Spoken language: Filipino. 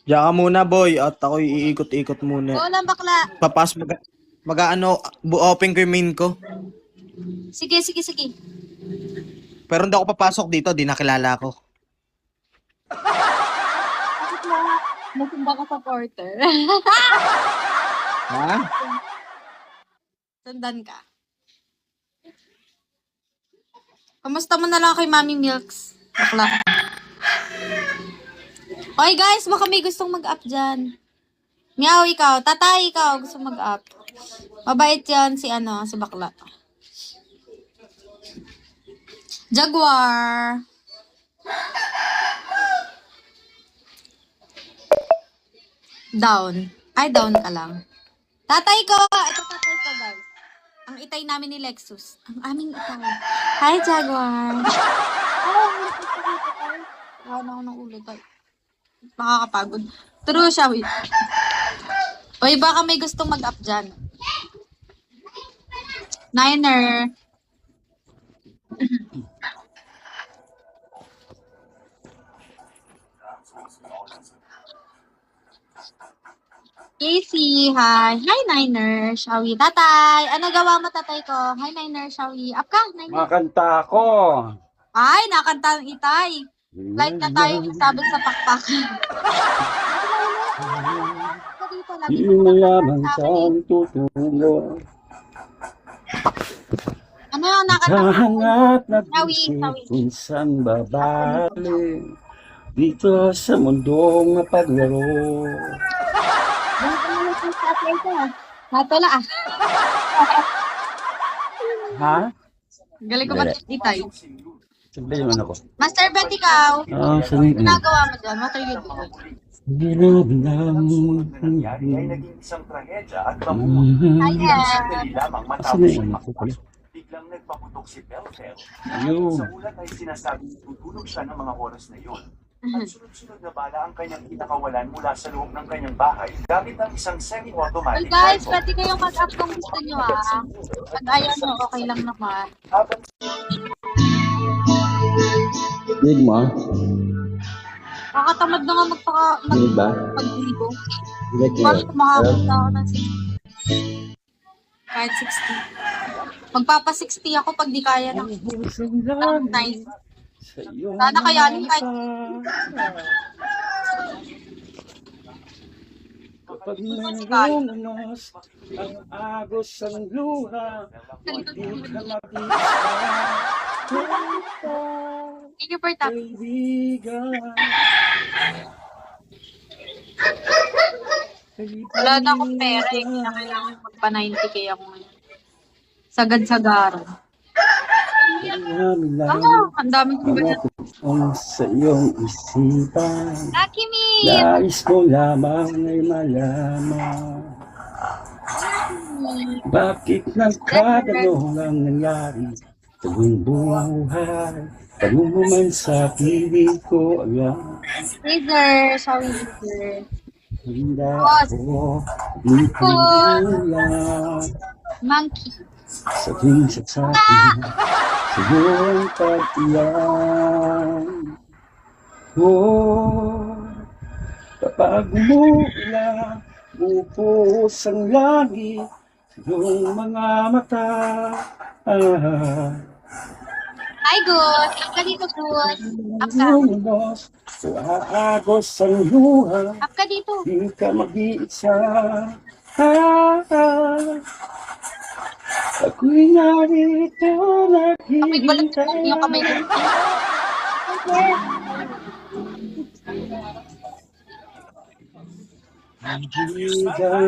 Diyan ka muna, boy. At ako iikot-ikot muna. Oo lang, bakla. Papas, open ko yung main ko. Sige. Pero hindi ako papasok dito, di nakilala ako. Bakit na? Maganda ka supporter. Ha? Sundan ka. Kamusta mo na lang kay Mami Milks? Bakla. Okay guys, baka may gustong mag-up dyan. Meow, ikaw. Tatay, ikaw. Gusto mag-up. Mabait yan si bakla. Jaguar. Down. Ay, down ka lang. Tatay ko! Ito tatay ko, guys. Ang itay namin ni Lexus. Ang aming itay. Hi, Jaguar. Wala ako ng ulo, tayo. Makakapagod. True siya, wait. Uy, baka may gustong mag-up dyan. Niner. Casey, hi. Hi, Niner. Shawi. Tatay. Ano gawa mo, tatay ko? Hi, Niner. Shawi. Up ka, Niner. Makanta ko. Ay, nakanta ng itay. Like na tayo sabog sa pakpak. Di mayaman saan tutulong. Ano yung nakanta? Kahangat na Sawi. kung saan babalik. Dito sa mundong paglaro. Natula ah. Ha? Galing ko ba itay? Sabihin mo na ko. Master Bet, ikaw. Sabihin mo. Ginagawa mo dyan? What are you doing? Nangyari ay naging isang trahedya at Hi, sandali lamang matapos Sabihin ang mo ko pala. biglang nagpaputok si Belfel. Ayun. Sa ulat ay sinasabing tutulog siya ng mga oras na yun. At sunod-sunod na bala ang kanyang kinakawalan mula sa loob ng kanyang bahay gamit ang isang Well semi-automatic guys, rifle. pwede kayong mag-up kung gusto nyo ah. Pag ayaw nyo, okay lang naman. Habang Dig mo. Kakatamad na nga Dig ba? mag-ligo. Dig mo. Bakit makakapot na ako ng 60? Kahit 60. Magpapa-60 ako pag di kaya ng 9. Sana kayanin kahit Kapag mayroong unos, ang agos ang luha, di ka mag-isa. Thank you for that. Kaibigan. Wala na akong pera eh. Kailangan magpa-90k ako ngayon. Sagad-sagaran. Ang dami kong ganyan. Ang sa iyong isipan, Lucky me! nais ko lamang ay malaman. Bakit nagkaganon ang nangyari sa buong buhay? Tanong mo man sa piling ko, alam. Caesar, shall we Caesar? Handa ako, di ko lang. Monkey. Sabihin sa akin, sa iyong pagtiyan. Oh, kapag umuulan, upos ang langit, sa iyong mga mata. Hi, good. Up ka dito, good. Up ka. Lumos, aagos ang luha, Up ka dito. di ka mag-iisa. Ako'y narito, Ako'y balat yung kamay ko. naghihintay.